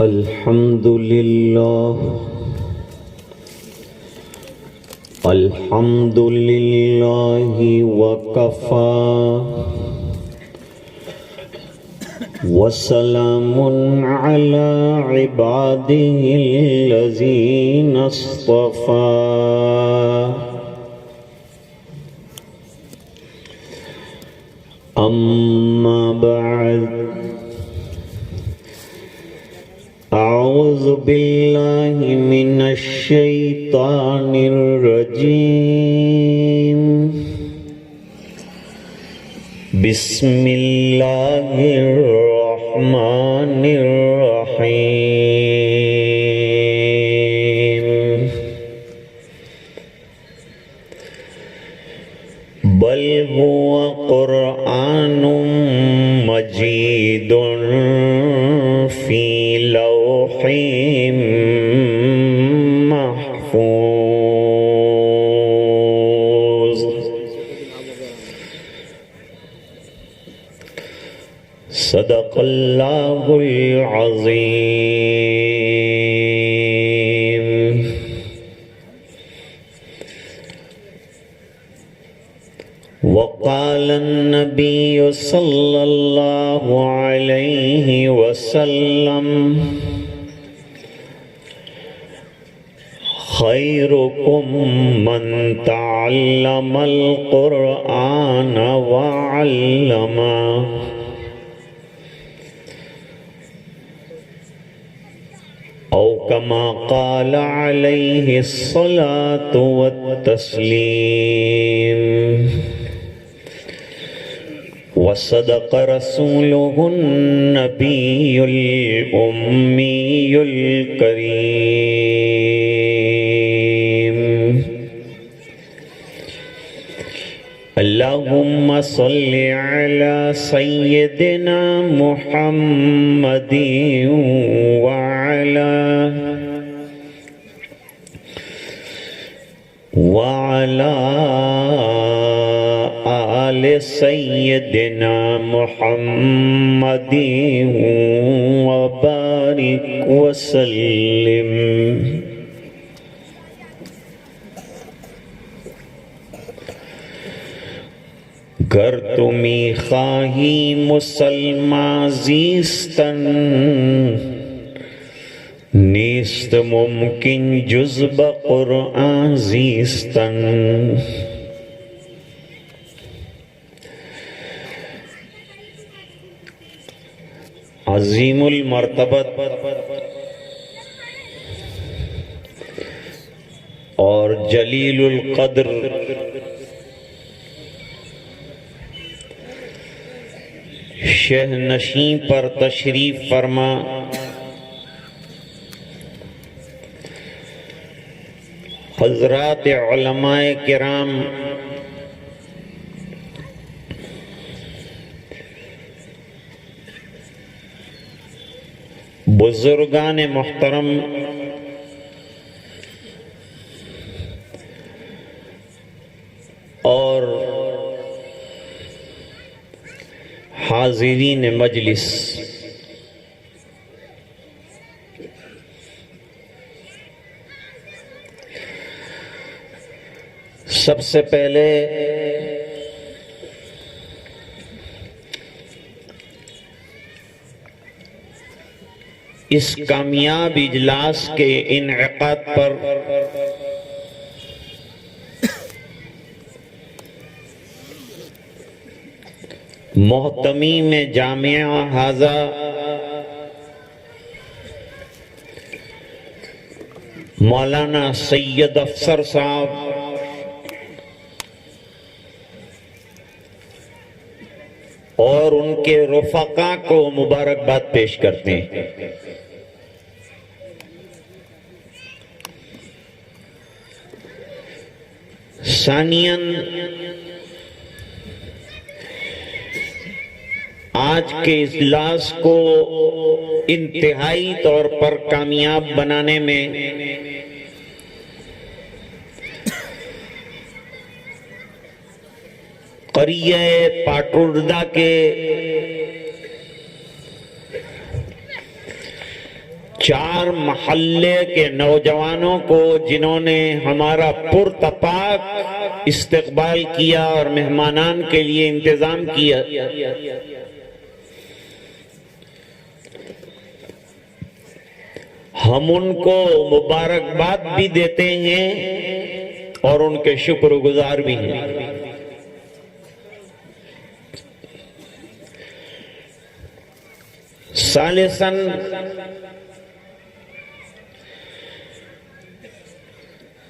الحمد لله الحمد لله وكفى وسلام على عباده الذين اصطفى أما بعد أعوذ بالله من الشيطان الرجيم بسم الله الرحمن الرحيم بل هو قرآن مجيد في لوح محفوظ صدق الله العظيم. وقال النبي صلى الله عليه وسلم خيركم من تعلم القرآن وعلمه أو كما قال عليه الصلاة والتسليم. وصدق رسوله النبي الأمي الكريم. اللهم صل على سيدنا محمد وعلى آل سيدنا محمد وبارك وسلم. گر تمی خواہی مسلمان زیستن نیست ممکن جز بقرآن زیستن. عظیم المرتبت اور جلیل القدر شہ نشین پر تشریف فرما حضرات علماء کرام، بزرگان محترم، اور حاضرین مجلس، سب سے پہلے اس کامیاب اجلاس کے انعقاد پر محتمیم جامعہ ھذا مولانا سید افسر صاحب اور ان کے رفقا کو مبارکباد پیش کرتے ہیں. ثانیاً آج کے اجلاس کو انتہائی طور پر کامیاب بنانے میں قریہ پاٹوردہ کے 4 محلے کے نوجوانوں کو جنہوں نے ہمارا پرتپاک استقبال کیا اور مہمانان کے لیے انتظام کیا، ہم ان کو مبارکباد بھی دیتے ہیں اور ان کے شکر گزار بھی ہیں۔ ثالثاً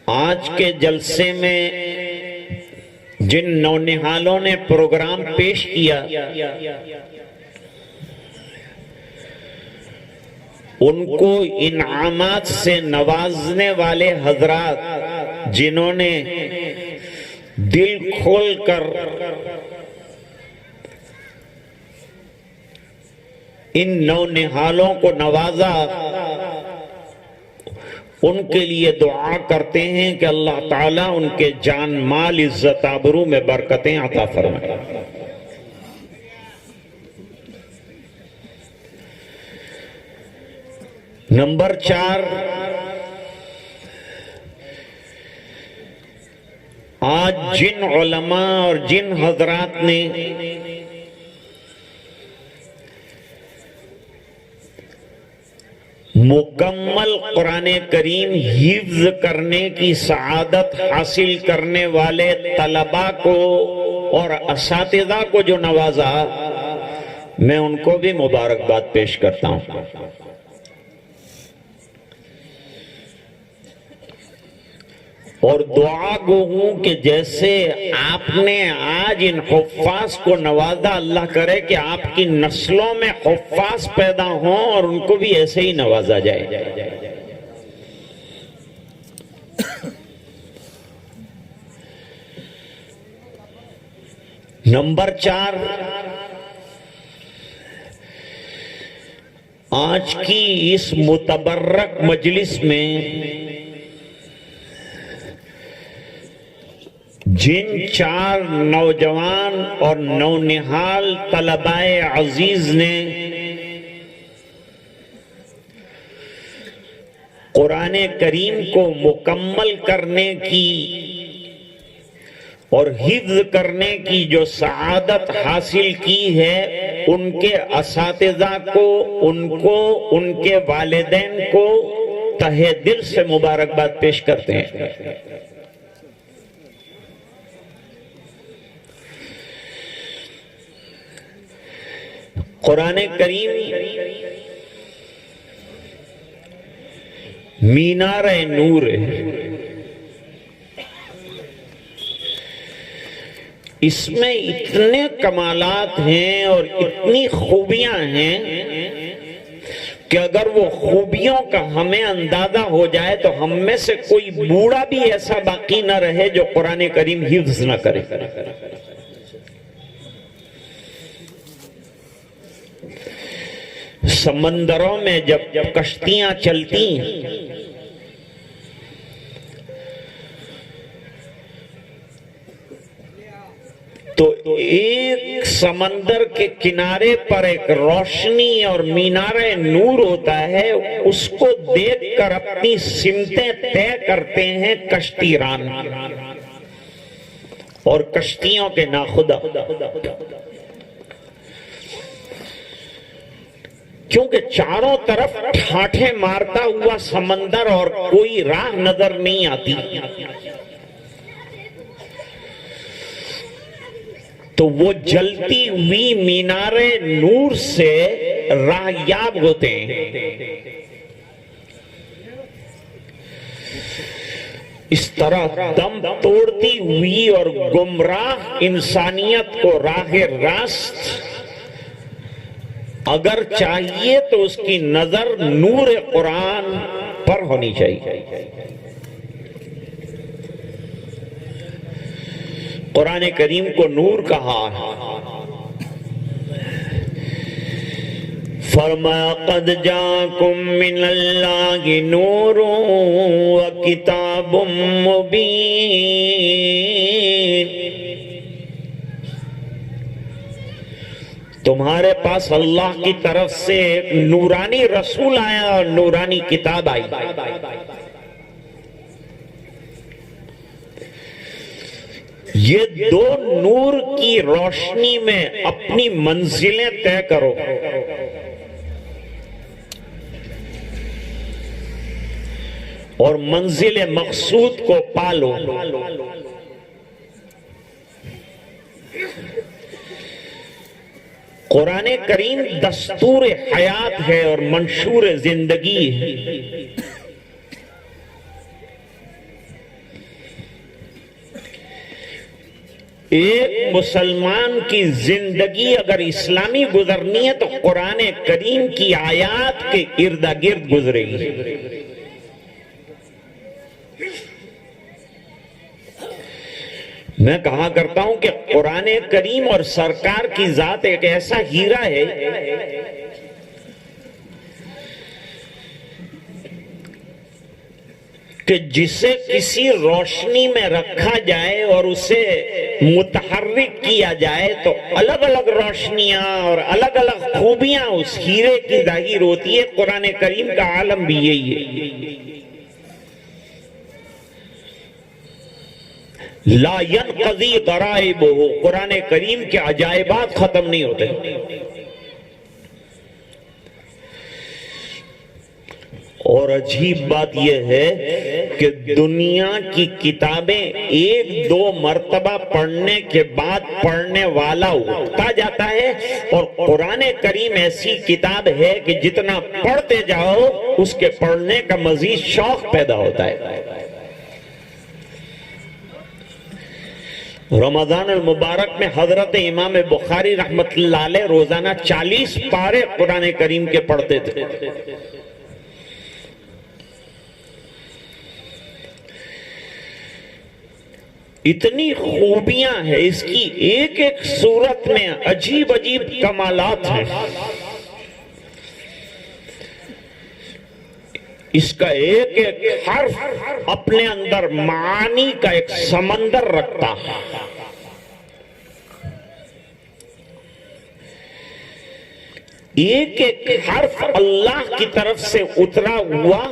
آج کے جلسے میں جن نونہالوں نے پروگرام پیش کیا، ان کو انعامات سے نوازنے والے حضرات جنہوں نے دل کھول کر ان نونہالوں کو نوازا، ان کے لیے دعا کرتے ہیں کہ اللہ تعالیٰ ان کے جان مال عزت آبرو میں برکتیں عطا فرمائے۔ نمبر 4، آج جن علماء اور جن حضرات نے مکمل قرآن کریم حفظ کرنے کی سعادت حاصل کرنے والے طلباء کو اور اساتذہ کو جو نوازا، میں ان کو بھی مبارکباد پیش کرتا ہوں۔ اور دعا گو ہوں کہ جیسے آپ نے آج ان حفاظ کو نوازا، اللہ کرے کہ آپ کی نسلوں میں حفاظ پیدا ہوں اور ان کو بھی ایسے ہی نوازا جائے۔ نمبر 4، آج کی اس متبرک مجلس میں جن 4 نوجوان اور نونہال طلباء عزیز نے قرآن کریم کو مکمل کرنے کی اور حفظ کرنے کی جو سعادت حاصل کی ہے، ان کے اساتذہ کو، ان کے والدین کو تہہ دل سے مبارکباد پیش کرتے ہیں۔ قرآن کریم مینار نور ہے، اس میں اتنے کمالات ہیں اور اتنی خوبیاں ہیں کہ اگر وہ خوبیوں کا ہمیں اندازہ ہو جائے تو ہم میں سے کوئی بوڑھا بھی ایسا باقی نہ رہے جو قرآن کریم حفظ نہ کرے۔ سمندروں میں جب کشتیاں چلتی تو ایک سمندر کے کنارے پر ایک روشنی اور مینار نور ہوتا ہے، اس کو دیکھ کر اپنی سمتیں طے کرتے ہیں کشتی ران اور کشتیوں کے ناخدا، کیونکہ چاروں طرف ٹھاٹھے مارتا ہوا سمندر اور کوئی راہ نظر نہیں آتی، تو وہ جلتی ہوئی مینار نور سے راہیاب ہوتے ہیں۔ اس طرح دم توڑتی ہوئی اور گمراہ انسانیت کو راہ راست اگر چاہیے تو اس کی نظر نور قرآن پر ہونی چاہیے۔ قرآن کریم کو نور کہا، فرمایا قد جاکم من اللہ نور و کتاب مبین۔ تمہارے پاس اللہ کی طرف سے ایک نورانی رسول آیا اور نورانی کتاب آئی. یہ دو نور کی روشنی میں اپنی منزلیں طے کرو. اور منزل مقصود کو پالو. قرآن کریم دستور حیات ہے اور منشور زندگی ہے. ایک مسلمان کی زندگی اگر اسلامی گزرنی ہے تو قرآن کریم کی آیات کے ارد گرد گزرے گی. میں کہا کرتا ہوں کہ قرآن کریم اور سرکار کی ذات ایک ایسا ہیرا ہے کہ جسے کسی روشنی میں رکھا جائے اور اسے متحرک کیا جائے تو الگ الگ روشنیاں اور الگ الگ خوبیاں اس ہیرے کی ظاہر ہوتی ہے. قرآن کریم کا عالم بھی یہی ہے. لا ينقضی غرائبہ، قرآن کریم کے عجائبات ختم نہیں ہوتے. اور عجیب بات یہ ہے کہ دنیا کی کتابیں ایک دو مرتبہ پڑھنے کے بعد پڑھنے والا اٹھتا جاتا ہے، اور قرآن کریم ایسی کتاب ہے کہ جتنا پڑھتے جاؤ اس کے پڑھنے کا مزید شوق پیدا ہوتا ہے. رمضان المبارک میں حضرت امام بخاری رحمت اللہ علیہ روزانہ 40 پارے قرآن کریم کے پڑھتے تھے. اتنی خوبیاں ہیں اس کی، ایک ایک سورت میں عجیب عجیب کمالات ہیں. اس کا ایک ایک حرف اپنے اندر معانی کا ایک سمندر رکھتا ہے. ایک ایک حرف اللہ کی طرف سے اترا ہوا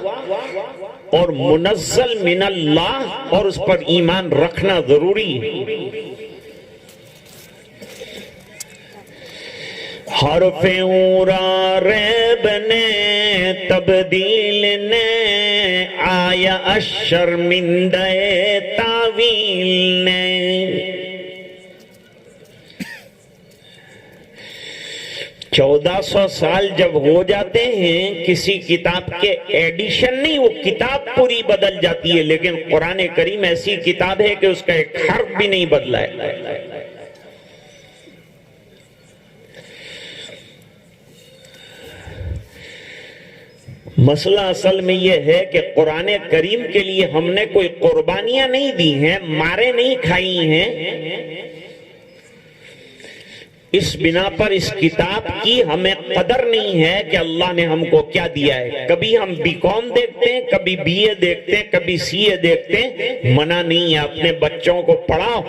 اور منزل من اللہ، اور اس پر ایمان رکھنا ضروری ہے. حرف اورا ریب نے تبدیل نے آیا الشرمندہ تاویل نے. 1400 سال جب ہو جاتے ہیں کسی کتاب کے ایڈیشن نہیں، وہ کتاب پوری بدل جاتی ہے، لیکن قرآن کریم ایسی کتاب ہے کہ اس کا ایک حرف بھی نہیں بدلا ہے. مسئلہ اصل میں یہ ہے کہ قرآن کریم کے لیے ہم نے کوئی قربانیاں نہیں دی ہیں، مارے نہیں کھائی ہیں. اس بنا پر اس کتاب کی ہمیں قدر نہیں ہے کہ اللہ نے ہم کو کیا دیا ہے. کبھی ہم بی کام دیکھتے ہیں، کبھی بی اے دیکھتے ہیں، کبھی سی اے دیکھتے ہیں. منع نہیں ہے، اپنے بچوں کو پڑھاؤ،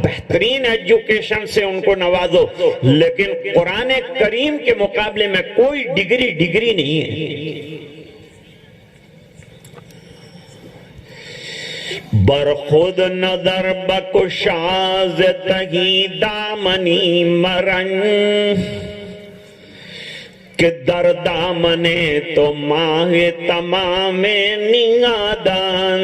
بہترین ایجوکیشن سے ان کو نوازو، لیکن قرآن کریم کے مقابلے میں کوئی ڈگری نہیں ہے. برخود نظر بکشاز تہی دامنی مرن، کہ در دامنے تو ماہ تمام نیادان.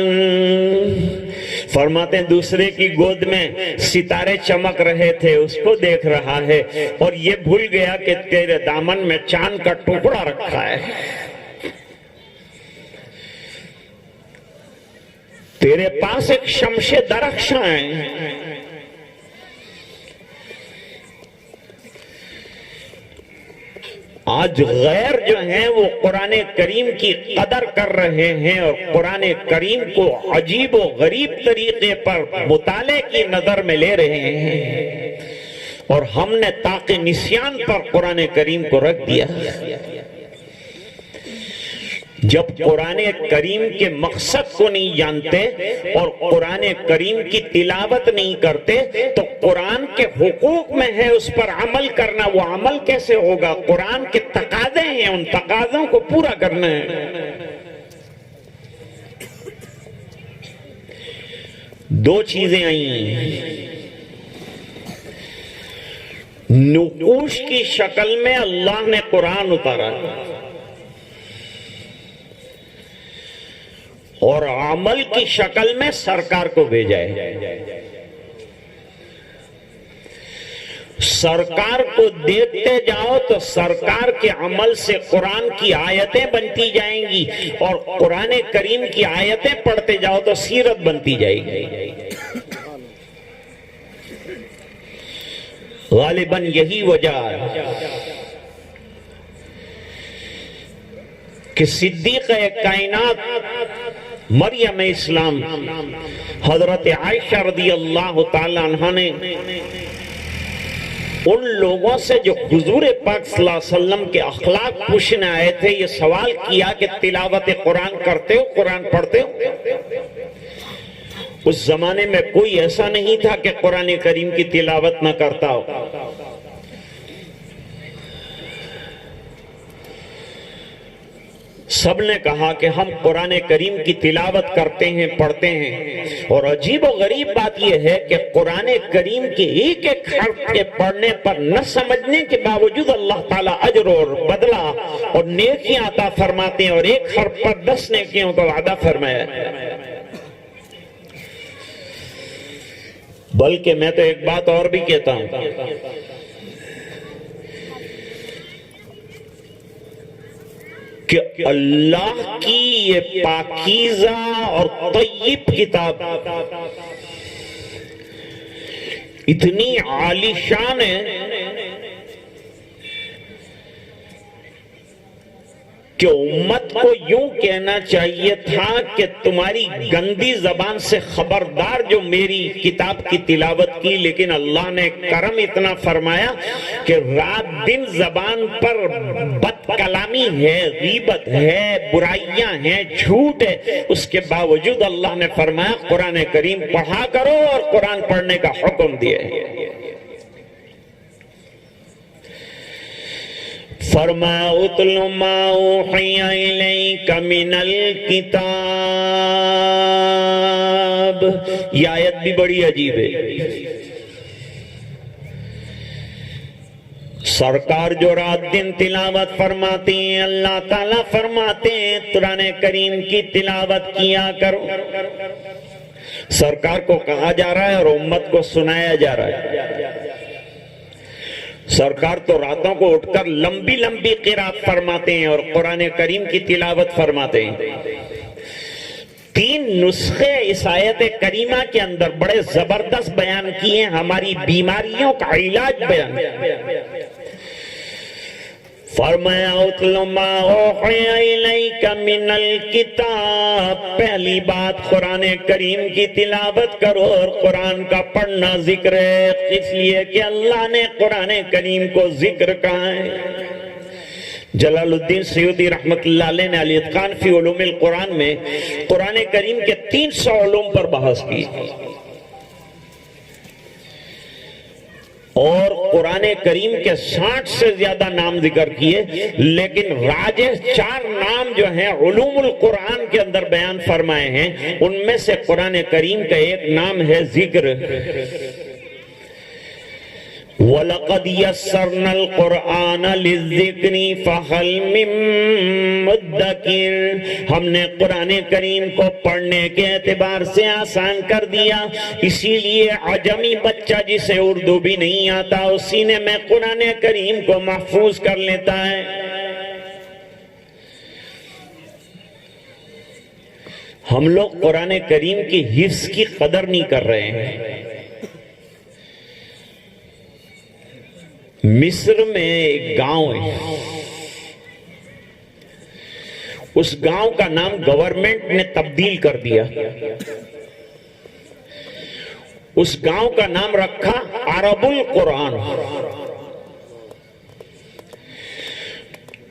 فرماتے ہیں دوسرے کی گود میں ستارے چمک رہے تھے، اس کو دیکھ رہا ہے اور یہ بھول گیا کہ تیرے دامن میں چاند کا ٹکڑا رکھا ہے. تیرے پاس ایک شمش درخشاں ہے. آج غیر جو ہیں وہ قرآن کریم کی قدر کر رہے ہیں اور قرآن کریم کو عجیب و غریب طریقے پر مطالعے کی نظر میں لے رہے ہیں، اور ہم نے طاق نسیان پر قرآن کریم کو رکھ دیا. جب قرآن کریم کے مقصد کو نہیں جانتے اور قرآن کریم کی تلاوت نہیں کرتے تو قرآن کے حقوق میں ہے اس پر عمل کرنا، وہ عمل کیسے ہوگا؟ قرآن کے تقاضے ہیں، ان تقاضوں کو پورا کرنا ہے۔ دو چیزیں آئی ہیں، نقوش کی شکل میں اللہ نے قرآن اتارا اور عمل کی شکل میں سرکار کو بھیجا ہے۔ سرکار کو دیکھتے جاؤ تو سرکار کے عمل سے قرآن کی آیتیں بنتی جائیں گی، اور قرآن کریم کی آیتیں پڑھتے جاؤ تو سیرت بنتی جائے گی۔ غالباً یہی وجہ ہے کہ صدیقہ کائنات مریم اسلام حضرت عائشہ رضی اللہ تعالی عنہ نے ان لوگوں سے جو حضور پاک صلی اللہ علیہ وسلم کے اخلاق پوچھنے آئے تھے یہ سوال کیا کہ تلاوت قرآن کرتے ہو، قرآن پڑھتے ہو؟ اس زمانے میں کوئی ایسا نہیں تھا کہ قرآن کریم کی تلاوت نہ کرتا ہو۔ سب نے کہا کہ ہم قرآن کریم کی تلاوت کرتے ہیں، پڑھتے ہیں، اور عجیب و غریب بات یہ ہے کہ قرآن کریم کے ایک ایک حرف کے پڑھنے پر نہ سمجھنے کے باوجود اللہ تعالیٰ اجر اور بدلہ اور نیکیاں عطا فرماتے ہیں، اور ایک حرف پر 10 نیکیوں کا وعدہ فرمایا ہے۔ بلکہ میں تو ایک بات اور بھی کہتا ہوں، کہ اللہ کی یہ پاکیزہ اور طیب کتاب اتنی عالی شان ہے کہ امت کو یوں کہنا چاہیے تھا کہ تمہاری گندی زبان سے خبردار جو میری کتاب کی تلاوت کی، لیکن اللہ نے کرم اتنا فرمایا کہ رات دن زبان پر بد کلامی ہے، غیبت ہے، برائیاں ہیں، جھوٹ ہے، اس کے باوجود اللہ نے فرمایا قرآن کریم پڑھا کرو، اور قرآن پڑھنے کا حکم دیا ہے۔ فرمایا اتل ما اوحی الیک من الکتاب، یہ آیت بھی بڑی عجیب ہے۔ سرکار جو رات دن تلاوت فرماتے ہیں، اللہ تعالیٰ فرماتے ہیں قرآن کریم کی تلاوت کیا کرو۔ سرکار کو کہا جا رہا ہے اور امت کو سنایا جا رہا ہے۔ سرکار تو راتوں کو اٹھ کر لمبی لمبی قرات فرماتے ہیں اور قرآن کریم کی تلاوت فرماتے ہیں۔ 3 نسخے اس آیت کریمہ کے اندر بڑے زبردست بیان کیے ہیں، ہماری بیماریوں کا علاج بیان فرمایا اتل ما اوحی الیک من الکتاب، پہلی بات قرآن کریم کی تلاوت کرو، اور قرآن کا پڑھنا ذکر ہے، اس لیے کہ اللہ نے قرآن کریم کو ذکر کہا ہے۔ جلال الدین سیوطی رحمت اللہ علیہ نے الاتقان فی علوم القرآن میں قرآن کریم کے 300 علوم پر بحث کی، اور قرآن کریم کے 60 سے زیادہ نام ذکر کیے، لیکن راجح 4 نام جو ہیں علوم القرآن کے اندر بیان فرمائے ہیں، ان میں سے قرآن کریم کا ایک نام ہے ذکر۔ وَلَقَدْ يَسَّرْنَا الْقُرْآنَ لِلذِّكْرِ فَهَلْ مِن مُدَّكِرٍ، ہم نے قرآن کریم کو پڑھنے کے اعتبار سے آسان کر دیا، اسی لیے عجمی بچہ جسے اردو بھی نہیں آتا اس سینے میں قرآن کریم کو محفوظ کر لیتا ہے۔ ہم لوگ قرآن کریم کی حفظ کی قدر نہیں کر رہے ہیں۔ مصر میں ایک گاؤں ہے، اس گاؤں کا نام گورنمنٹ نے تبدیل کر دیا، اس گاؤں کا نام رکھا عرب القرآن۔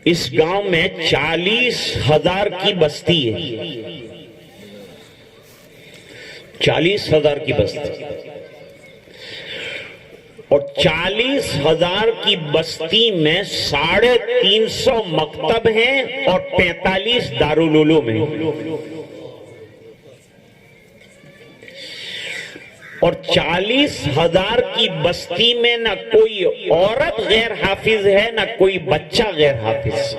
اس گاؤں میں 40,000 کی بستی ہے، 40,000 کی بستی، اور 40,000 کی بستی میں 350 مکتب ہیں اور 45 دارالعلوم ہیں، اور 40,000 کی بستی میں نہ کوئی عورت غیر حافظ ہے نہ کوئی بچہ غیر حافظ،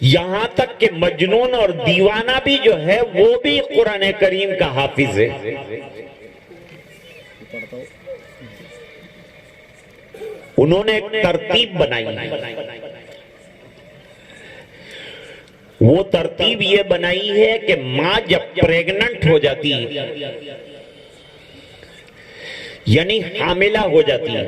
یہاں تک کہ مجنون اور دیوانہ بھی جو ہے وہ بھی قرآن کریم کا حافظ ہے۔ انہوں نے ایک ترتیب بنائی، وہ ترتیب یہ بنائی ہے کہ ماں جب پریگننٹ ہو جاتی ہے، یعنی حاملہ ہو جاتی ہے،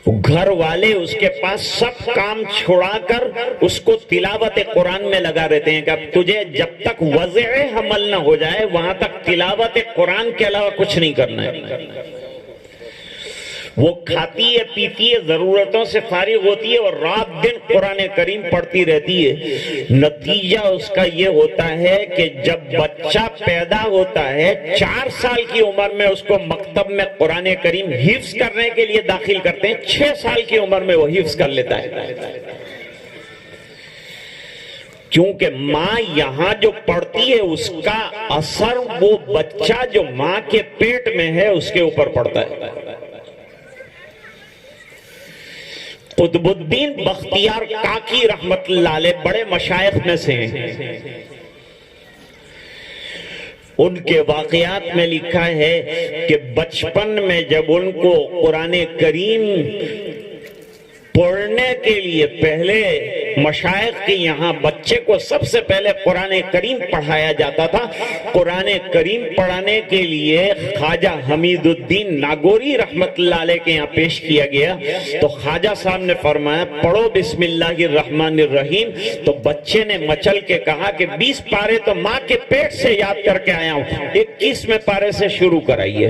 گھر والے اس کے پاس سب کام چھوڑا کر اس کو تلاوت قرآن میں لگا رہتے ہیں کہ اب تجھے جب تک وضع حمل نہ ہو جائے وہاں تک تلاوت قرآن کے علاوہ کچھ نہیں کرنا ہے۔ وہ کھاتی ہے، پیتی ہے، ضرورتوں سے فارغ ہوتی ہے اور رات دن قرآن کریم پڑھتی رہتی ہے۔ نتیجہ اس کا یہ ہوتا ہے کہ جب بچہ پیدا ہوتا ہے 4 سال کی عمر میں اس کو مکتب میں قرآن کریم حفظ کرنے کے لیے داخل کرتے ہیں، 6 سال کی عمر میں وہ حفظ کر لیتا ہے، کیونکہ ماں یہاں جو پڑھتی ہے اس کا اثر وہ بچہ جو ماں کے پیٹ میں ہے اس کے اوپر پڑتا ہے۔ قطب الدین بختیار کاکی رحمت اللہ علیہ بڑے مشائخ میں سے ہیں، ان کے واقعات میں لکھا ہے کہ بچپن میں جب ان کو قرآن کریم پڑھنے کے لیے پہلے مشائخ کے یہاں بچے کو سب سے پہلے قرآن کریم پڑھایا جاتا تھا، قرآن کریم پڑھانے کے لیے خواجہ حمید الدین ناگوری رحمت اللہ علیہ کے یہاں پیش کیا گیا تو خواجہ صاحب نے فرمایا پڑھو بسم اللہ الرحمن الرحیم، تو بچے نے مچل کے کہا کہ 20 پارے تو ماں کے پیٹ سے یاد کر کے آیا ہوں، 21ویں پارے سے شروع کرائیے۔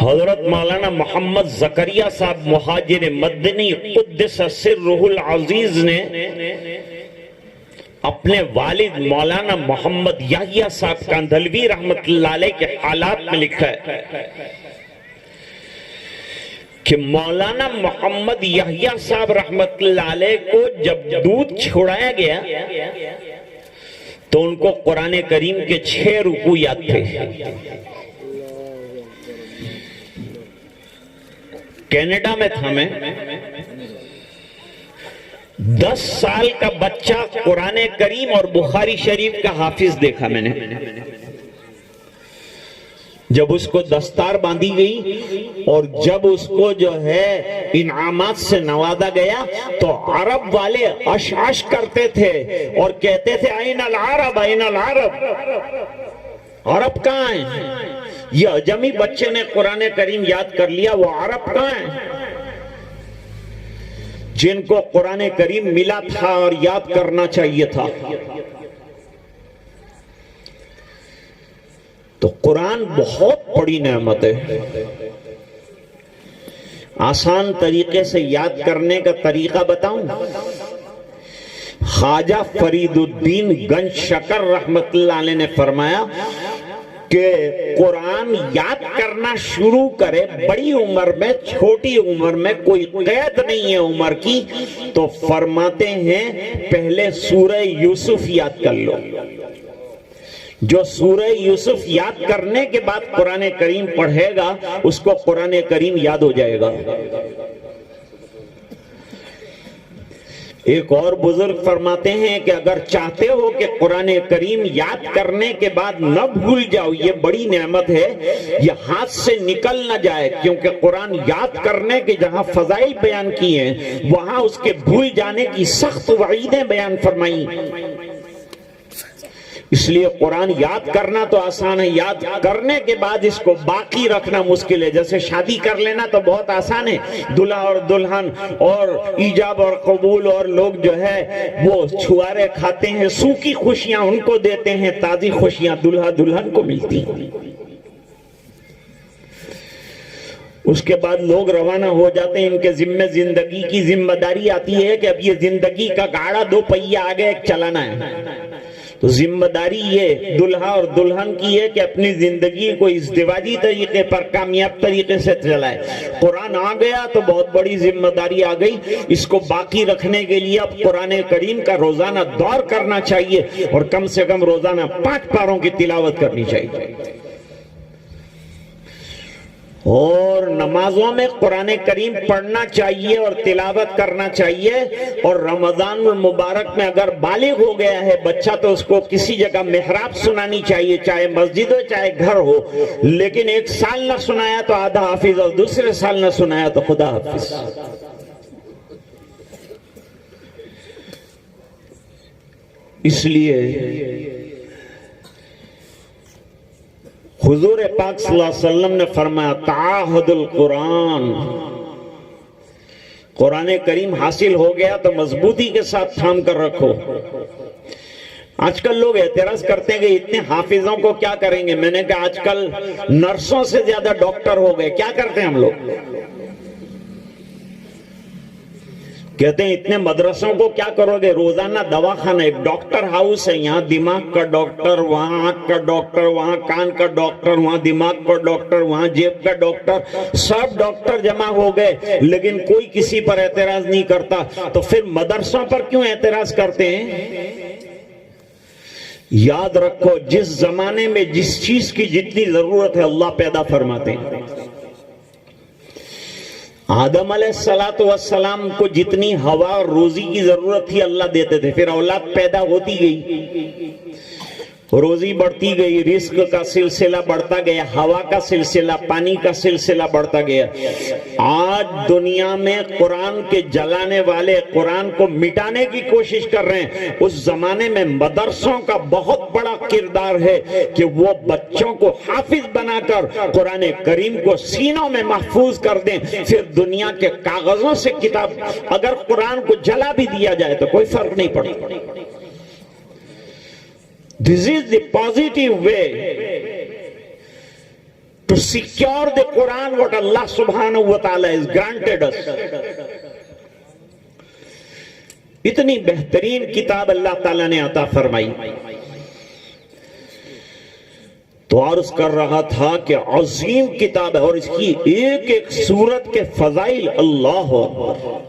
حضرت مولانا محمد زکریا صاحب مہاجر مدنی قدس سرہ العزیز نے اپنے والد مولانا محمد یحییٰ صاحب کاندھلوی رحمت اللہ علیہ کے حالات میں لکھا ہے کہ مولانا محمد یحییٰ صاحب رحمت اللہ علیہ کو جب دودھ چھوڑایا گیا تو ان کو قرآن کریم کے 6 رکوع یاد تھے۔ کینیڈا میں تھا میں، 10 سال کا بچہ قرآن کریم اور بخاری شریف کا حافظ دیکھا میں نے۔ جب اس کو دستار باندھی گئی اور جب اس کو جو ہے انعامات سے نوازا گیا تو عرب والے اشعش کرتے تھے اور کہتے تھے این العرب این العرب، عرب کہاں ہیں؟ یہ اجمی بچے نے قرآن کریم یاد کر لیا، وہ عرب کہاں ہیں جن کو قرآن کریم ملا تھا اور یاد کرنا چاہیے تھا؟ تو قرآن بہت بڑی نعمت ہے۔ آسان طریقے سے یاد کرنے کا طریقہ بتاؤں؟ خواجہ فرید الدین گنج شکر رحمت اللہ علیہ نے فرمایا کہ قرآن یاد کرنا شروع کرے بڑی عمر میں، چھوٹی عمر میں کوئی قید نہیں ہے عمر کی، تو فرماتے ہیں پہلے سورہ یوسف یاد کر لو۔ جو سورہ یوسف یاد کرنے کے بعد قرآن کریم پڑھے گا اس کو قرآن کریم یاد ہو جائے گا۔ ایک اور بزرگ فرماتے ہیں کہ اگر چاہتے ہو کہ قرآن کریم یاد کرنے کے بعد نہ بھول جاؤ، یہ بڑی نعمت ہے، یہ ہاتھ سے نکل نہ جائے، کیونکہ قرآن یاد کرنے کے جہاں فضائل بیان کی ہیں وہاں اس کے بھول جانے کی سخت وعیدیں بیان فرمائی۔ اس لیے قرآن یاد کرنا تو آسان ہے، یاد کرنے کے بعد اس کو باقی رکھنا مشکل ہے۔ جیسے شادی کر لینا تو بہت آسان ہے، دلہا اور دلہن اور ایجاب اور قبول اور لوگ جو ہے وہ چھوارے کھاتے ہیں، سوکھی خوشیاں ان کو دیتے ہیں، تازی خوشیاں دلہا دلہن کو ملتی ہیں۔ اس کے بعد لوگ روانہ ہو جاتے ہیں، ان کے ذمہ زندگی کی ذمہ داری آتی ہے کہ اب یہ زندگی کا گاڑا 2 پہیہ آگے ایک چلانا ہے. تو ذمہ داری یہ دلہا اور دلہن کی ہے کہ اپنی زندگی کو ازدواجی طریقے پر کامیاب طریقے سے چلائے. قرآن آ گیا تو بہت بڑی ذمہ داری آ گئی. اس کو باقی رکھنے کے لیے اب قرآن کریم کا روزانہ دور کرنا چاہیے اور کم سے کم روزانہ 5 پاروں کی تلاوت کرنی چاہیے. اور نمازوں میں قرآن کریم پڑھنا چاہیے اور تلاوت کرنا چاہیے. اور رمضان المبارک میں اگر بالغ ہو گیا ہے بچہ تو اس کو کسی جگہ محراب سنانی چاہیے، چاہے مسجد ہو چاہے گھر ہو. لیکن 1 سال نہ سنایا تو آدھا حافظ اور دوسرے سال نہ سنایا تو خدا حافظ. اس لیے حضور پاک صلی اللہ علیہ وسلم نے فرمایا تعاہد القرآن، قرآن کریم حاصل ہو گیا تو مضبوطی کے ساتھ تھام کر رکھو. آج کل لوگ اعتراض کرتے ہیں کہ اتنے حافظوں کو کیا کریں گے. میں نے کہا آج کل نرسوں سے زیادہ ڈاکٹر ہو گئے، کیا کرتے ہیں ہم لوگ؟ کہتے ہیں اتنے مدرسوں کو کیا کرو گے؟ روزانہ دواخانہ، ایک ڈاکٹر ہاؤس ہے، یہاں دماغ کا ڈاکٹر، وہاں آنکھ کا ڈاکٹر، وہاں کان کا ڈاکٹر، وہاں دماغ کا ڈاکٹر، وہاں جیب کا ڈاکٹر، سب ڈاکٹر جمع ہو گئے لیکن کوئی کسی پر اعتراض نہیں کرتا. تو پھر مدرسوں پر کیوں اعتراض کرتے ہیں؟ یاد رکھو جس زمانے میں جس چیز کی جتنی ضرورت ہے اللہ پیدا فرماتے ہیں. آدم علیہ السلام کو جتنی ہوا اور روزی کی ضرورت تھی اللہ دیتے تھے. پھر اولاد پیدا ہوتی گئی، روزی بڑھتی گئی، رزق کا سلسلہ بڑھتا گیا، ہوا کا سلسلہ، پانی کا سلسلہ بڑھتا گیا. آج دنیا میں قرآن کے جلانے والے قرآن کو مٹانے کی کوشش کر رہے ہیں. اس زمانے میں مدرسوں کا بہت بڑا کردار ہے کہ وہ بچوں کو حافظ بنا کر قرآن کریم کو سینوں میں محفوظ کر دیں. پھر دنیا کے کاغذوں سے کتاب، اگر قرآن کو جلا بھی دیا جائے تو کوئی فرق نہیں پڑتا. This is the positive way to secure the Quran what Allah subhanahu wa ta'ala has granted us. اتنی بہترین کتاب اللہ تعالیٰ نے عطا فرمائی. تو عرض کر رہا تھا کہ عظیم کتاب ہے اور اس کی ایک ایک سورت کے فضائل اللہ اکبر.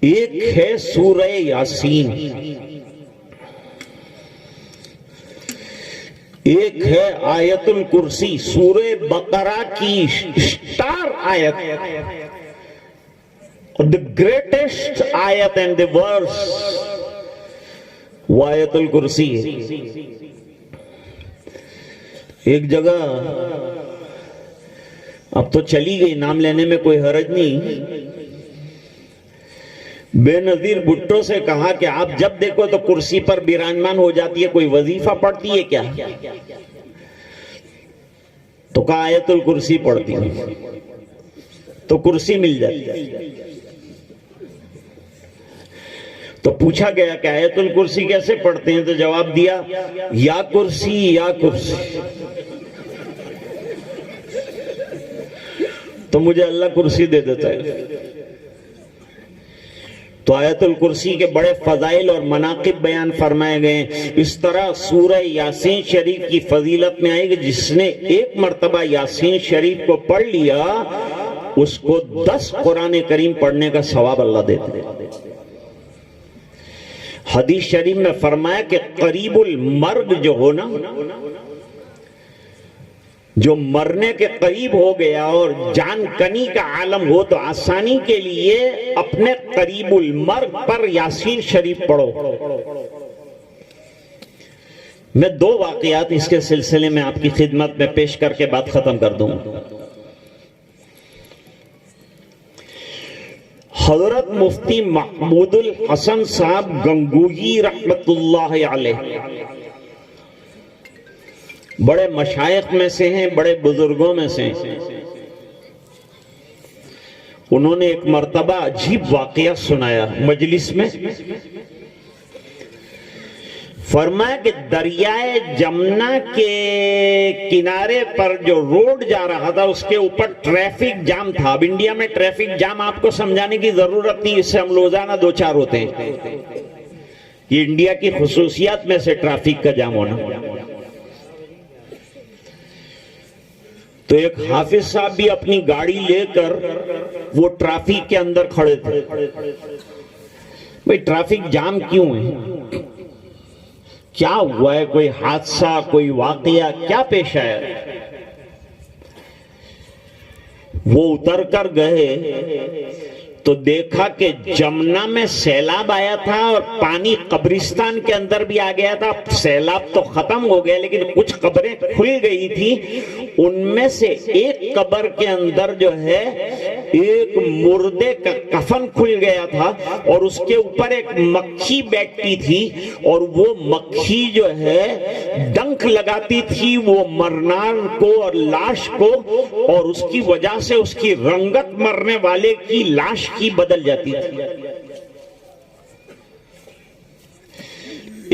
ایک ہے سورہ یاسین، ایک ہے آیت الکرسی. سورہ بقرہ کی اسٹار آیت، the greatest آیت and the verse وہ آیت الکرسی ہے. ایک جگہ اب تو چلی گئی، نام لینے میں کوئی حرج نہیں، بے نظیر بھٹو سے کہا کہ آپ جب دیکھو تو کرسی پر بیراجمان ہو جاتی ہے، کوئی وظیفہ پڑھتی ہے کیا؟ تو کہا آیت الکرسی پڑھتی ہے، تو کرسی مل جاتی ہے. تو پوچھا گیا کہ آیت الکرسی کیسے پڑھتے ہیں؟ تو جواب دیا یا کرسی یا کرسی. تو مجھے اللہ کرسی دے دیتا ہے. تو آیت الکرسی کے بڑے فضائل اور مناقب بیان فرمائے گئے ہیں. اس طرح سورہ یاسین شریف کی فضیلت میں آئے گی جس نے ایک مرتبہ یاسین شریف کو پڑھ لیا اس کو 10 قرآن کریم پڑھنے کا ثواب اللہ دیتے ہیں. حدیث شریف میں فرمایا کہ قریب المرگ جو ہو نا، جو مرنے کے قریب ہو گیا اور جان کنی کا عالم ہو تو آسانی کے لیے اپنے قریب المرگ پر یاسین شریف پڑھو. میں 2 واقعات اس کے سلسلے میں آپ کی خدمت میں پیش کر کے بات ختم کر دوں. حضرت مفتی محمود الحسن صاحب گنگوہی رحمت اللہ علیہ بڑے مشائخ میں سے ہیں، بڑے بزرگوں میں سے ہیں. انہوں نے ایک مرتبہ عجیب واقعہ سنایا مجلس میں. فرمایا کہ دریائے جمنا کے کنارے پر جو روڈ جا رہا تھا اس کے اوپر ٹریفک جام تھا. اب انڈیا میں ٹریفک جام آپ کو سمجھانے کی ضرورت نہیں, اس سے ہم روزانہ 2-4 ہوتے ہیں. یہ انڈیا کی خصوصیات میں سے ٹریفک کا جام ہونا. تو ایک حافظ صاحب بھی اپنی گاڑی لے کر وہ ٹریفک کے اندر کھڑے تھے. بھئی ٹریفک جام کیوں ہے؟ کیا ہوا ہے؟ کوئی حادثہ, کوئی واقعہ کیا پیش آیا؟ وہ اتر کر گئے تو دیکھا کہ جمنا میں سیلاب آیا تھا اور پانی قبرستان کے اندر بھی آ گیا تھا. سیلاب تو ختم ہو گیا لیکن کچھ قبریں کھل گئی تھی. ان میں سے ایک قبر کے اندر جو ہے ایک مردے کا کفن کھل گیا تھا اور اس کے اوپر ایک مکھی بیٹھتی تھی اور وہ مکھی جو ہے ڈنک لگاتی تھی وہ مرنار کو اور لاش کو, اور اس کی وجہ سے اس کی رنگت مرنے والے کی لاش کی بدل جاتی تھی.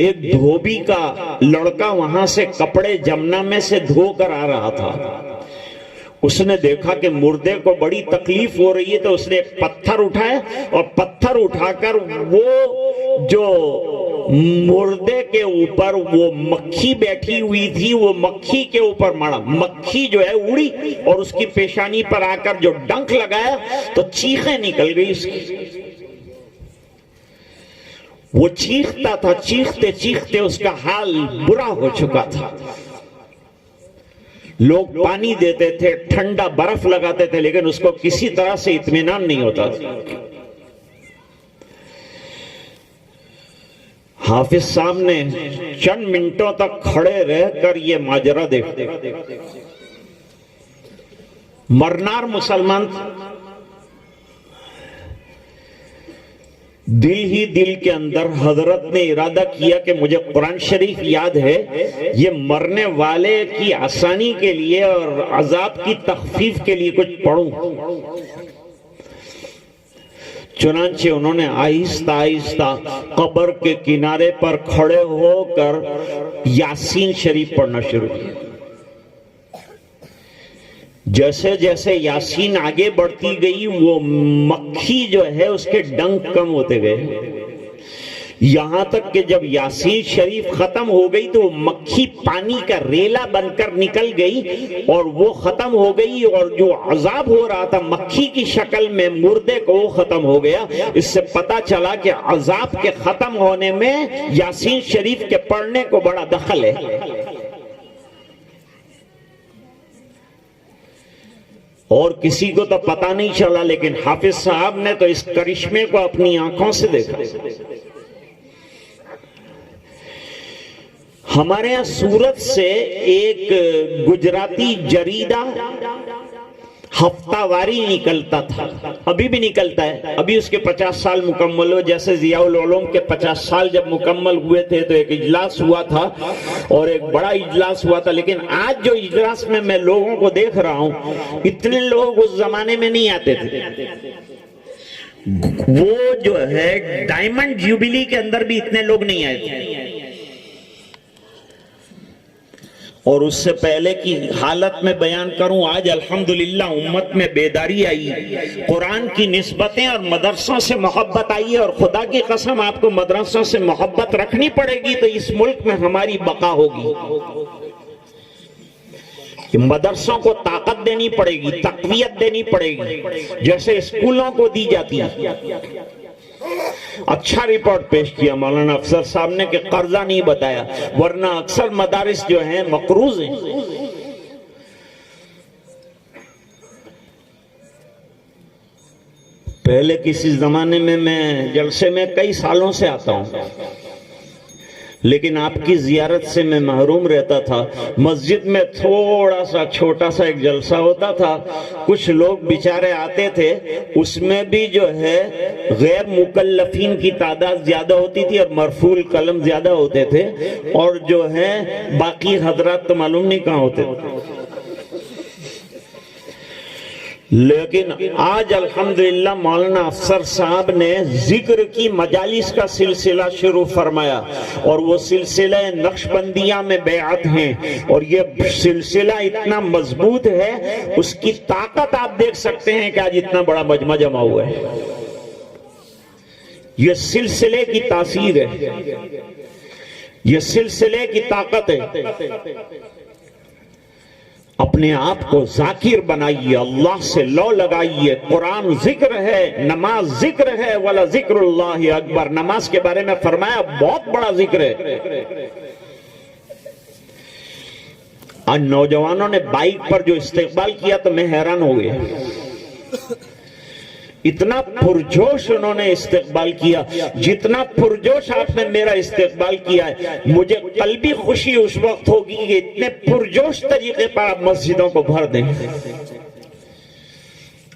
ایک دھوبی کا لڑکا وہاں سے کپڑے جمنا میں سے دھو کر آ رہا تھا. اس نے دیکھا کہ مردے کو بڑی تکلیف ہو رہی ہے تو اس نے ایک پتھر اٹھایا اور پتھر اٹھا کر وہ جو مردے کے اوپر وہ مکھی بیٹھی ہوئی تھی وہ مکھی کے اوپر مارا. مکھی جو ہے اڑی اور اس کی پیشانی پر آ کر جو ڈنک لگایا تو چیخیں نکل گئی اس کی. وہ چیختا تھا, چیختے چیختے اس کا حال برا ہو چکا تھا. لوگ پانی دیتے تھے, ٹھنڈا برف لگاتے تھے, لیکن اس کو کسی طرح سے اطمینان نہیں ہوتا تھا. حافظ صاحب نے چند منٹوں تک کھڑے رہ کر یہ ماجرا دیکھتے. مرنار مسلمان تھا. دل ہی دل کے اندر حضرت نے ارادہ کیا کہ مجھے قرآن شریف یاد ہے, یہ مرنے والے کی آسانی کے لیے اور عذاب کی تخفیف کے لیے کچھ پڑھوں. چنانچہ انہوں نے آہستہ آہستہ قبر کے کنارے پر کھڑے ہو کر یاسین شریف پڑھنا شروع کیا. جیسے جیسے یاسین آگے بڑھتی گئی وہ مکھی جو ہے اس کے ڈنک کم ہوتے گئے, یہاں تک کہ جب یاسین شریف ختم ہو گئی تو مکھی پانی کا ریلا بن کر نکل گئی اور وہ ختم ہو گئی, اور جو عذاب ہو رہا تھا مکھی کی شکل میں مردے کو وہ ختم ہو گیا. اس سے پتا چلا کہ عذاب کے ختم ہونے میں یاسین شریف کے پڑھنے کو بڑا دخل ہے. اور کسی کو تو پتا نہیں چلا, لیکن حافظ صاحب نے تو اس کرشمے کو اپنی آنکھوں سے دیکھا. ہمارے یہاں سورت سے ایک گجراتی جریدہ ہفتہ واری نکلتا تھا, ابھی بھی نکلتا ہے. ابھی اس کے 50 سال مکمل ہو, جیسے ضیاء العلوم کے 50 سال جب مکمل ہوئے تھے تو ایک اجلاس ہوا تھا اور ایک بڑا اجلاس ہوا تھا. لیکن آج جو اجلاس میں لوگوں کو دیکھ رہا ہوں, اتنے لوگ اس زمانے میں نہیں آتے تھے. وہ جو ہے ڈائمنڈ جوبلی کے اندر بھی اتنے لوگ نہیں آئے تھے. اور اس سے پہلے کی حالت میں بیان کروں, آج الحمدللہ امت میں بیداری آئی, قرآن کی نسبتیں اور مدرسوں سے محبت آئی ہے. اور خدا کی قسم آپ کو مدرسوں سے محبت رکھنی پڑے گی تو اس ملک میں ہماری بقا ہوگی. مدرسوں کو طاقت دینی پڑے گی, تقویت دینی پڑے گی, جیسے اسکولوں کو دی جاتی ہے. اچھا رپورٹ پیش کیا مولانا افسر صاحب نے کہ قرضہ نہیں بتایا, ورنہ اکثر مدارس جو ہیں مقروض ہیں. پہلے کسی زمانے میں جلسے میں کئی سالوں سے آتا ہوں, لیکن آپ کی زیارت سے میں محروم رہتا تھا. مسجد میں تھوڑا سا چھوٹا سا ایک جلسہ ہوتا تھا, کچھ لوگ بیچارے آتے تھے, اس میں بھی جو ہے غیر مکلفین کی تعداد زیادہ ہوتی تھی اور مرفوع القلم زیادہ ہوتے تھے, اور جو ہے باقی حضرات تو معلوم نہیں کہاں ہوتے. لیکن آج الحمدللہ مولانا افسر صاحب نے ذکر کی مجالس کا سلسلہ شروع فرمایا، اور وہ سلسلہ نقشبندیہ میں بیعت ہیں، اور یہ سلسلہ اتنا مضبوط ہے، اس کی طاقت آپ دیکھ سکتے ہیں کہ آج اتنا بڑا مجمع جمع ہوا ہے۔ یہ سلسلے کی تاثیر ہے، یہ سلسلے کی طاقت ہے۔ اپنے آپ کو ذاکر بنائیے، اللہ سے لو لگائیے۔ قرآن ذکر ہے، نماز ذکر ہے، وَلَا ذِكْرُ اللَّهِ اکبر۔ نماز کے بارے میں فرمایا بہت بڑا ذکر ہے۔ آج نوجوانوں نے بائک پر جو استقبال کیا تو میں حیران ہو گیا، اتنا پرجوش انہوں نے استقبال کیا، جتنا پرجوش آپ نے میرا استقبال کیا ہے۔ مجھے قلبی خوشی اس وقت ہوگی کہ اتنے پرجوش طریقے پر آپ مسجدوں کو بھر دیں،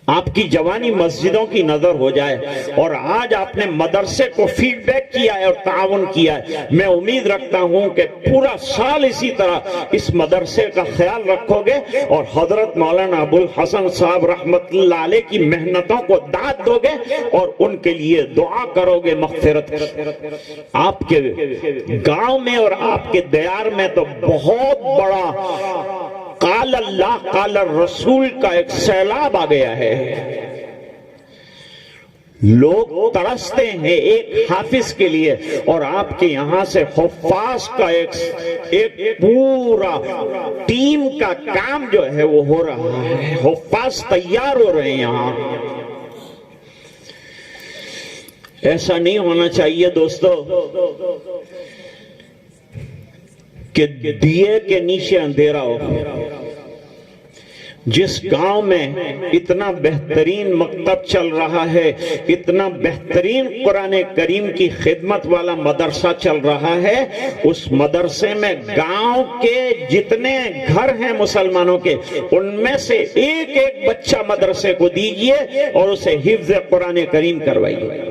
آپ کی جوانی مسجدوں کی نظر ہو جائے۔ اور آج آپ نے مدرسے کو فیڈ بیک کیا ہے اور تعاون کیا ہے۔ میں امید رکھتا ہوں کہ پورا سال اسی طرح اس مدرسے کا خیال رکھو گے، اور حضرت مولانا ابو الحسن صاحب رحمت اللہ علیہ کی محنتوں کو داد دو گے، اور ان کے لیے دعا کرو گے مغفرت۔ آپ کے گاؤں میں اور آپ کے دیار میں تو بہت بڑا قال اللہ قال الرسول کا ایک سیلاب آ گیا ہے۔ لوگ ترستے ہیں ایک حافظ کے لیے، اور آپ کے یہاں سے حفاظ کا ایک پورا ٹیم کا کام جو ہے وہ ہو رہا ہے، حفاظ تیار ہو رہے ہیں یہاں۔ ایسا نہیں ہونا چاہیے دوستو کہ دیے کے نیچے اندھیرا ہو۔ جس گاؤں میں اتنا بہترین مکتب چل رہا ہے، اتنا بہترین قرآن کریم کی خدمت والا مدرسہ چل رہا ہے، اس مدرسے میں گاؤں کے جتنے گھر ہیں مسلمانوں کے، ان میں سے ایک ایک بچہ مدرسے کو دیجئے اور اسے حفظ قرآن کریم کروائیے۔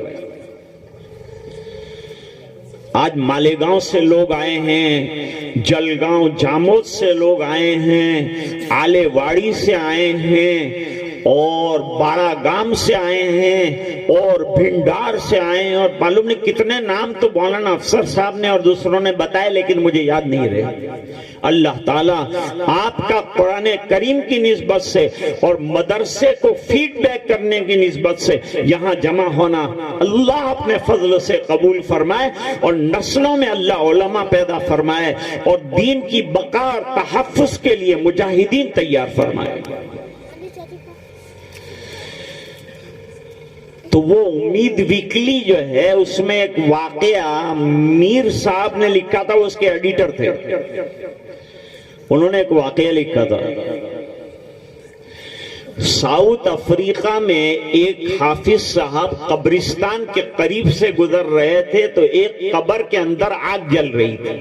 آج مالیگاؤں سے لوگ آئے ہیں، جلگاؤں جاموت سے لوگ آئے ہیں، آلے واڑی سے آئے ہیں، اور بارہ گام سے آئے ہیں، اور بھنڈار سے آئے ہیں، اور معلوم نہیں کتنے نام تو مولانا افسر صاحب نے اور دوسروں نے بتائے، لیکن مجھے یاد نہیں رہے۔ اللہ تعالیٰ آپ کا قرآن کریم کی نسبت سے اور مدرسے کو فیڈ بیک کرنے کی نسبت سے یہاں جمع ہونا اللہ اپنے فضل سے قبول فرمائے، اور نسلوں میں اللہ علماء پیدا فرمائے، اور دین کی بقا اور تحفظ کے لیے مجاہدین تیار فرمائے۔ تو وہ امید ویکلی جو ہے اس میں ایک واقعہ میر صاحب نے لکھا تھا، وہ اس کے ایڈیٹر تھے، انہوں نے ایک واقعہ لکھا تھا۔ ساؤتھ افریقہ میں ایک حافظ صاحب قبرستان کے قریب سے گزر رہے تھے تو ایک قبر کے اندر آگ جل رہی تھی،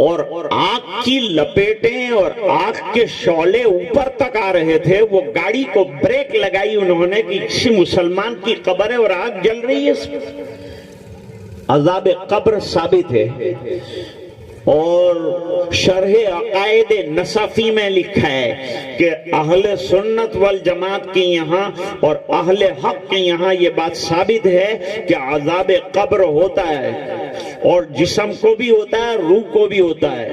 اور آگ کی لپیٹیں اور آگ کے شعلے اوپر تک آ رہے تھے۔ وہ گاڑی کو بریک لگائی انہوں نے کہ کسی مسلمان کی قبر ہے اور آگ جل رہی ہے، عذاب قبر ثابت ہے۔ اور شرح عقائد نصفی میں لکھا ہے کہ اہل سنت والجماعت کے یہاں اور اہل حق کے یہاں یہ بات ثابت ہے کہ عذاب قبر ہوتا ہے، اور جسم کو بھی ہوتا ہے، روح کو بھی ہوتا ہے۔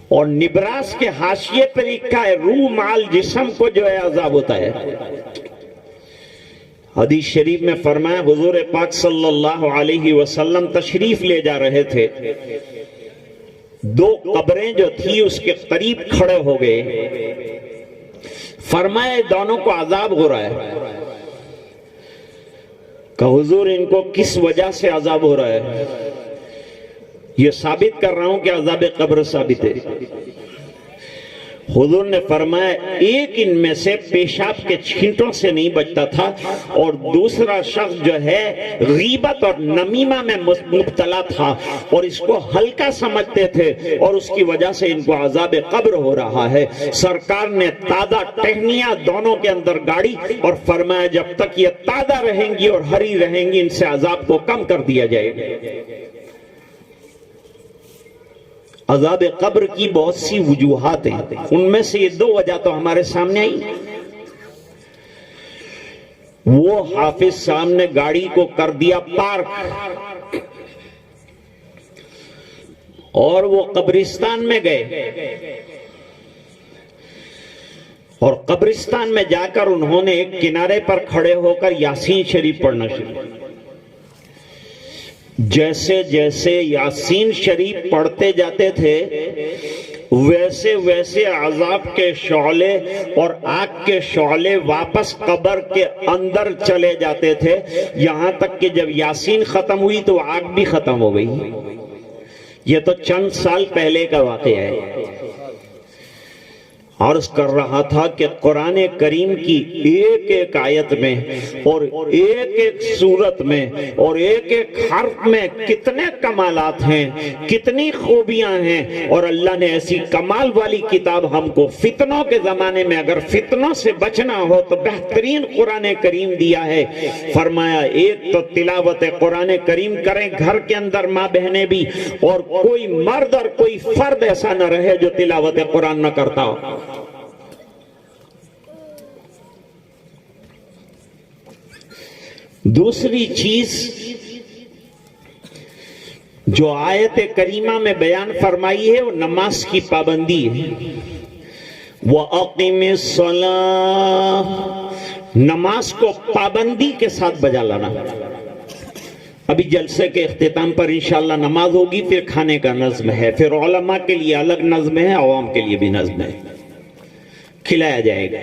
اور نبراس کے حاشیے پر لکھا ہے روح مال جسم کو جو ہے عذاب ہوتا ہے۔ حدیث شریف میں فرمایا حضور پاک صلی اللہ علیہ وسلم تشریف لے جا رہے تھے، دو قبریں جو تھی اس کے قریب کھڑے ہو گئے، فرمایا دونوں کو عذاب ہو رہا ہے۔ کہ حضور ان کو کس وجہ سے عذاب ہو رہا ہے؟ یہ ثابت کر رہا ہوں کہ عذاب قبر ثابت ہے۔ حضور نے فرمایا ایک ان میں سے پیشاب کے چھینٹوں سے نہیں بچتا تھا، اور دوسرا شخص جو ہے غیبت اور نمیمہ میں مبتلا تھا، اور اس کو ہلکا سمجھتے تھے، اور اس کی وجہ سے ان کو عذاب قبر ہو رہا ہے۔ سرکار نے تازہ ٹہنیاں دونوں کے اندر گاڑی اور فرمایا جب تک یہ تازہ رہیں گی اور ہری رہیں گی ان سے عذاب کو کم کر دیا جائے گا۔ عذاب قبر کی بہت سی وجوہات ہیں، ان میں سے یہ 2 وجہ تو ہمارے سامنے آئی۔ وہ حافظ صاحب نے گاڑی کو کر دیا پارک اور وہ قبرستان میں گئے، اور قبرستان میں جا کر انہوں نے ایک کنارے پر کھڑے ہو کر یاسین شریف پڑھنا شروع کیا۔ جیسے جیسے یاسین شریف پڑھتے جاتے تھے ویسے ویسے عذاب کے شعلے اور آگ کے شعلے واپس قبر کے اندر چلے جاتے تھے، یہاں تک کہ جب یاسین ختم ہوئی تو آگ بھی ختم ہو گئی۔ یہ تو چند سال پہلے کا واقعہ ہے۔ عرض کر رہا تھا کہ قرآن کریم کی ایک ایک آیت میں اور ایک ایک سورت میں اور ایک ایک حرف میں کتنے کمالات ہیں، کتنی خوبیاں ہیں، اور اللہ نے ایسی کمال والی کتاب ہم کو فتنوں کے زمانے میں اگر فتنوں سے بچنا ہو تو بہترین قرآن کریم دیا ہے۔ فرمایا ایک تو تلاوت قرآن کریم کریں گھر کے اندر ماں بہنیں بھی، اور کوئی مرد اور کوئی فرد ایسا نہ رہے جو تلاوت قرآن نہ کرتا ہو۔ دوسری چیز جو آیت کریمہ میں بیان فرمائی ہے وہ نماز کی پابندی ہے۔ وَأَقِمِ الصَّلَاةَ، نماز کو پابندی کے ساتھ بجا لانا۔ ابھی جلسے کے اختتام پر انشاءاللہ نماز ہوگی، پھر کھانے کا نظم ہے، پھر علماء کے لیے الگ نظم ہے، عوام کے لیے بھی نظم ہے، کھلایا جائے گا۔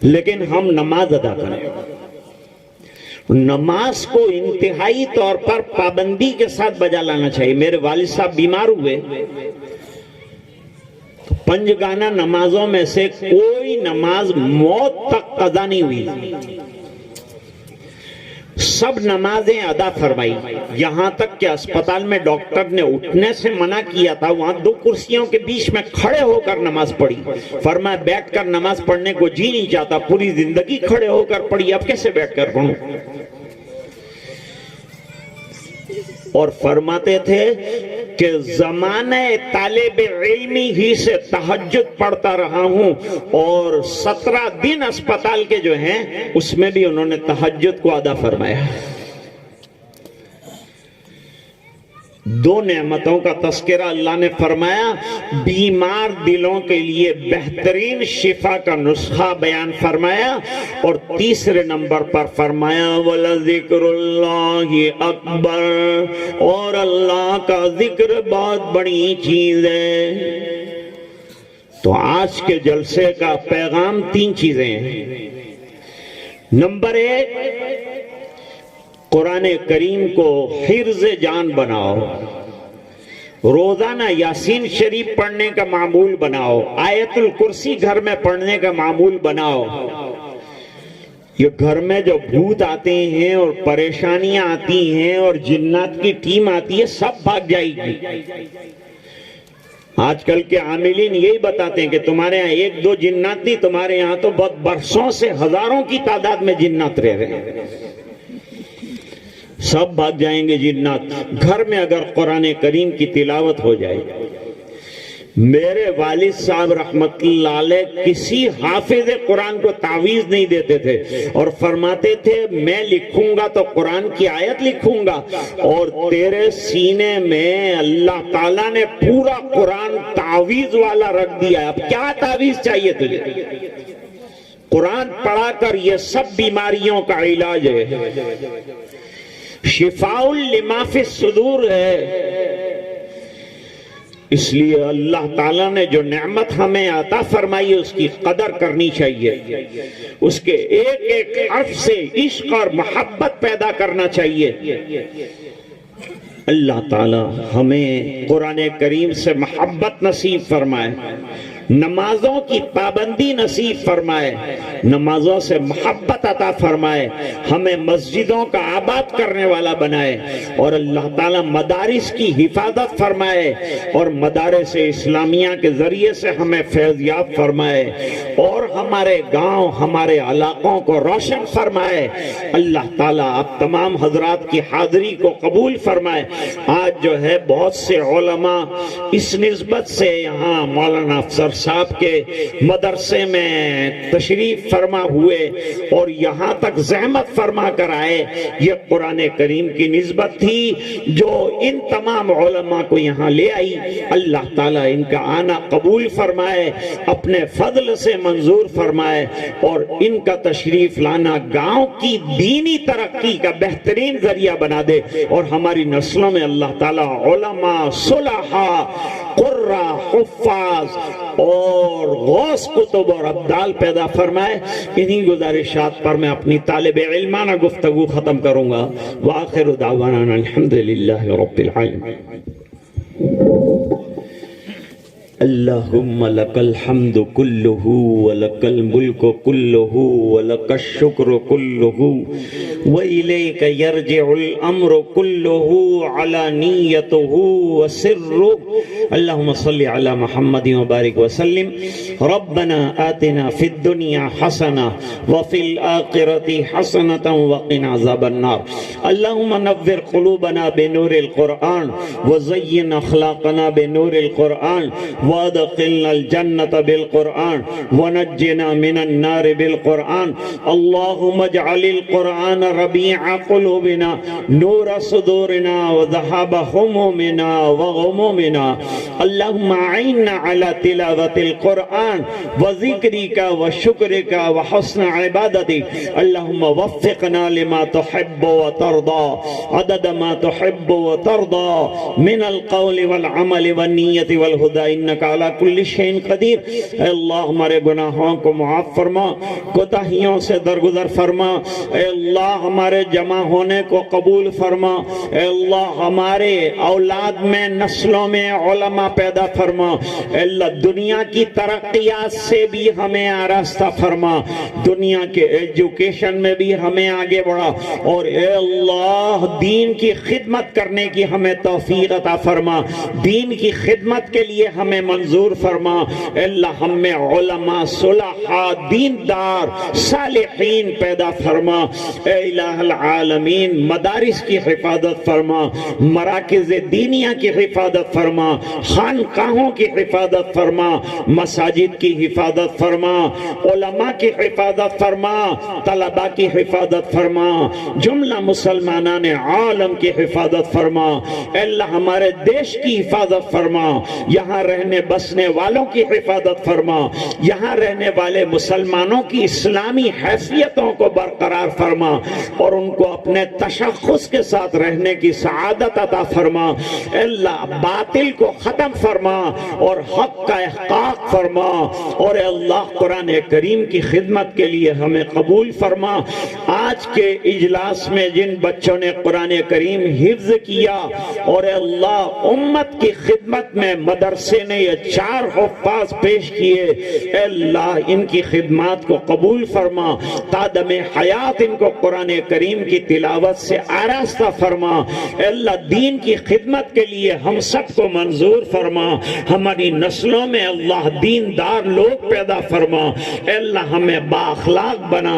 لیکن ہم نماز ادا کریں، نماز کو انتہائی طور پر پابندی کے ساتھ بجا لانا چاہیے۔ میرے والد صاحب بیمار ہوئے، 5 گانا نمازوں میں سے کوئی نماز موت تک قضا نہیں ہوئی، سب نمازیں ادا فرمائی، یہاں تک کہ اسپتال میں ڈاکٹر نے اٹھنے سے منع کیا تھا، وہاں 2 کرسیوں کے بیچ میں کھڑے ہو کر نماز پڑھی۔ فرمایا بیٹھ کر نماز پڑھنے کو جی نہیں چاہتا، پوری زندگی کھڑے ہو کر پڑھی، اب کیسے بیٹھ کر پڑھوں؟ اور فرماتے تھے کہ زمانہ طالب علمی ہی سے تہجد پڑھتا رہا ہوں، اور 17 دن اسپتال کے جو ہیں اس میں بھی انہوں نے تہجد کو ادا فرمایا۔ 2 نعمتوں کا تذکرہ اللہ نے فرمایا، بیمار دلوں کے لیے بہترین شفا کا نسخہ بیان فرمایا، اور تیسرے نمبر پر فرمایا وَلَذِكْرُ اللَّهِ أَكْبَرُ، اور اللہ کا ذکر بہت بڑی چیز ہے۔ تو آج کے جلسے کا پیغام 3 چیزیں ہیں۔ نمبر 1، قرآن کریم کو حرز جان بناؤ، روزانہ یاسین شریف پڑھنے کا معمول بناؤ، آیت الکرسی گھر میں پڑھنے کا معمول بناؤ۔ یہ گھر میں جو بھوت آتے ہیں اور پریشانیاں آتی ہیں اور جنات کی ٹیم آتی ہے، سب بھاگ جائے گی۔ آج کل کے عاملین یہی بتاتے ہیں کہ تمہارے یہاں 1-2 جنات نہیں، تمہارے یہاں تو بہت برسوں سے ہزاروں کی تعداد میں جنات رہ رہے ہیں، سب بھاگ جائیں گے جنات۔ گھر میں اگر قرآن کریم کی تلاوت ہو جائے، میرے والد صاحب رحمت اللہ علیہ کسی حافظ قرآن کو تعویذ نہیں دیتے تھے، اور فرماتے تھے میں لکھوں گا تو قرآن کی آیت لکھوں گا، اور تیرے سینے میں اللہ تعالیٰ نے پورا قرآن تعویذ والا رکھ دیا ہے، اب کیا تعویذ چاہیے تجھے؟ قرآن پڑھا کر یہ سب بیماریوں کا علاج ہے، شفاء لما فی الصدور ہے۔ اس لیے اللہ تعالیٰ نے جو نعمت ہمیں عطا فرمائی اس کی قدر کرنی چاہیے، اس کے ایک ایک حرف سے عشق اور محبت پیدا کرنا چاہیے۔ اللہ تعالیٰ ہمیں قرآن کریم سے محبت نصیب فرمائے۔ نمازوں کی پابندی نصیب فرمائے، نمازوں سے محبت عطا فرمائے، ہمیں مسجدوں کا آباد کرنے والا بنائے، اور اللہ تعالیٰ مدارس کی حفاظت فرمائے، اور مدارس اسلامیہ کے ذریعے سے ہمیں فیضیاب فرمائے، اور ہمارے گاؤں ہمارے علاقوں کو روشن فرمائے۔ اللہ تعالیٰ آپ تمام حضرات کی حاضری کو قبول فرمائے۔ آج جو ہے بہت سے علماء اس نسبت سے یہاں مولانا افسر صاحب کے مدرسے میں تشریف فرما ہوئے اور یہاں تک زحمت فرما کر آئے، یہ قرآن کریم کی نسبت تھی جو ان تمام علماء کو یہاں لے آئی۔ اللہ تعالیٰ ان کا آنا قبول فرمائے، اپنے فضل سے منظور فرمائے، اور ان کا تشریف لانا گاؤں کی دینی ترقی کا بہترین ذریعہ بنا دے، اور ہماری نسلوں میں اللہ تعالیٰ علماء، صلحاء، قرہ، حفاظ اور غوث کتب اور ابدال پیدا فرمائے۔ انہی گزارشات پر میں اپنی طالب علمانہ گفتگو ختم کروں گا۔ وآخر دعوانا الحمدللہ رب العالمین۔ اللہم لک الحمد کلہ ولک الملک کلہ ولک الشکر کلہ وإلیک یرجع الامر کلہ علانیتہ وسرہ۔ اللہم صلی علی محمد وبارک وسلم۔ ربنا آتنا فی الدنیا حسنہ وفی الآخرۃ حسنۃ وقنا عذاب النار۔ اللہم نور قلوبنا بنور القرآن وزین اخلاقنا بنور القرآن وادخلنا الجنة بالقرآن ونجنا من النار بالقرآن۔ اللهم اجعل القرآن ربيع قلوبنا نور صدورنا وذهاب همومنا وغمومنا۔ اللهم أعنا على تلاوة القرآن وذكرك وشكرك وحسن عبادتك۔ اللهم وفقنا لما تحب وترضى عدد ما تحب وترضى من القول والعمل والنية والهدى إنك علی کل شیء قدیر۔ اے اللہ ہمارے گناہوں کو معاف فرما، کوتاہیوں سے درگزر فرما۔ اے اللہ ہمارے جمع ہونے کو قبول فرما۔ اے اللہ ہمارے اولاد میں، نسلوں میں علماء پیدا فرما۔ اے اللہ دنیا کی ترقیات سے بھی ہمیں آراستہ فرما، دنیا کے ایجوکیشن میں بھی ہمیں آگے بڑھا، اور اے اللہ دین کی خدمت کرنے کی ہمیں توفیق عطا فرما، دین کی خدمت کے لیے ہمیں منظور فرما۔ اے اللہ ہم میں علماء، صلحاء، دیندار، صالحین پیدا فرما۔ اے الہ العالمین مدارس کی حفاظت فرما، مراکز دینیہ کی حفاظت فرما، خانقاہوں کی حفاظت فرما، مساجد کی حفاظت فرما، علماء کی حفاظت فرما، طلباء کی حفاظت فرما، جملہ مسلمانان عالم کی حفاظت فرما۔ اے اللہ ہمارے دیش کی حفاظت فرما، یہاں رہنے بسنے والوں کی حفاظت فرما، یہاں رہنے والے مسلمانوں کی اسلامی حیثیتوں کو برقرار فرما، اور ان کو اپنے تشخص کے ساتھ رہنے کی سعادت عطا فرما۔ اے اللہ باطل کو ختم فرما اور حق کا احقاق فرما، اور اے اللہ قرآن کریم کی خدمت کے لیے ہمیں قبول فرما۔ آج کے اجلاس میں جن بچوں نے قرآن کریم حفظ کیا، اور اے اللہ امت کی خدمت میں مدرسے نے یہ 4 حفاظ پیش کیے، اے اللہ ان کی خدمات کو قبول فرما، تادم حیات ان کو قرآن کریم کی تلاوت سے آراستہ فرما۔ اے اللہ دین کی خدمت کے لیے ہم سب کو منظور فرما، ہماری نسلوں میں اللہ دیندار لوگ پیدا فرما۔ اے اللہ ہمیں با اخلاق بنا،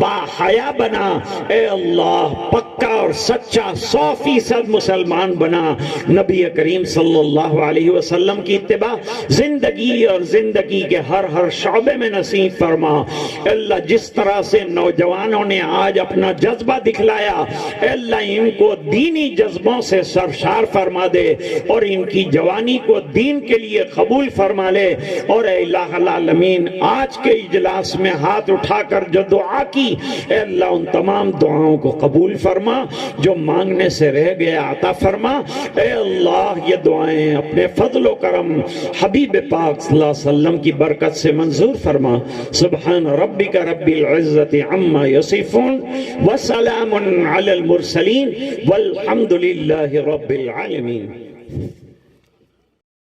با حیا بنا، اے اللہ پکا اور سچا 100% مسلمان بنا۔ نبی کریم صلی اللہ علیہ وسلم کی اتباع زندگی اور زندگی کے ہر شعبے میں نصیب فرما۔ اے اللہ جس طرح سے نوجوانوں نے آج اپنا جذبہ دکھلایا، اے اللہ ان کو دینی جذبوں سے سرشار فرما دے، اور ان کی جوانی کو دین کے لیے قبول فرما لے۔ اور اے الہ العالمین آج کے اجلاس میں ہاتھ اٹھا کر جو دعا کی، اے اللہ ان تمام دعاؤں کو قبول فرما، جو مانگنے سے رہ گیا عطا فرما۔ اے اللہ یہ دعائیں اپنے فضل و کرم حبیب پاک صلی اللہ علیہ وسلم کی برکت سے منظور فرما۔ سبحان ربک رب العزت عما یصفون وسلام علی المرسلین والحمد للہ رب العالمین۔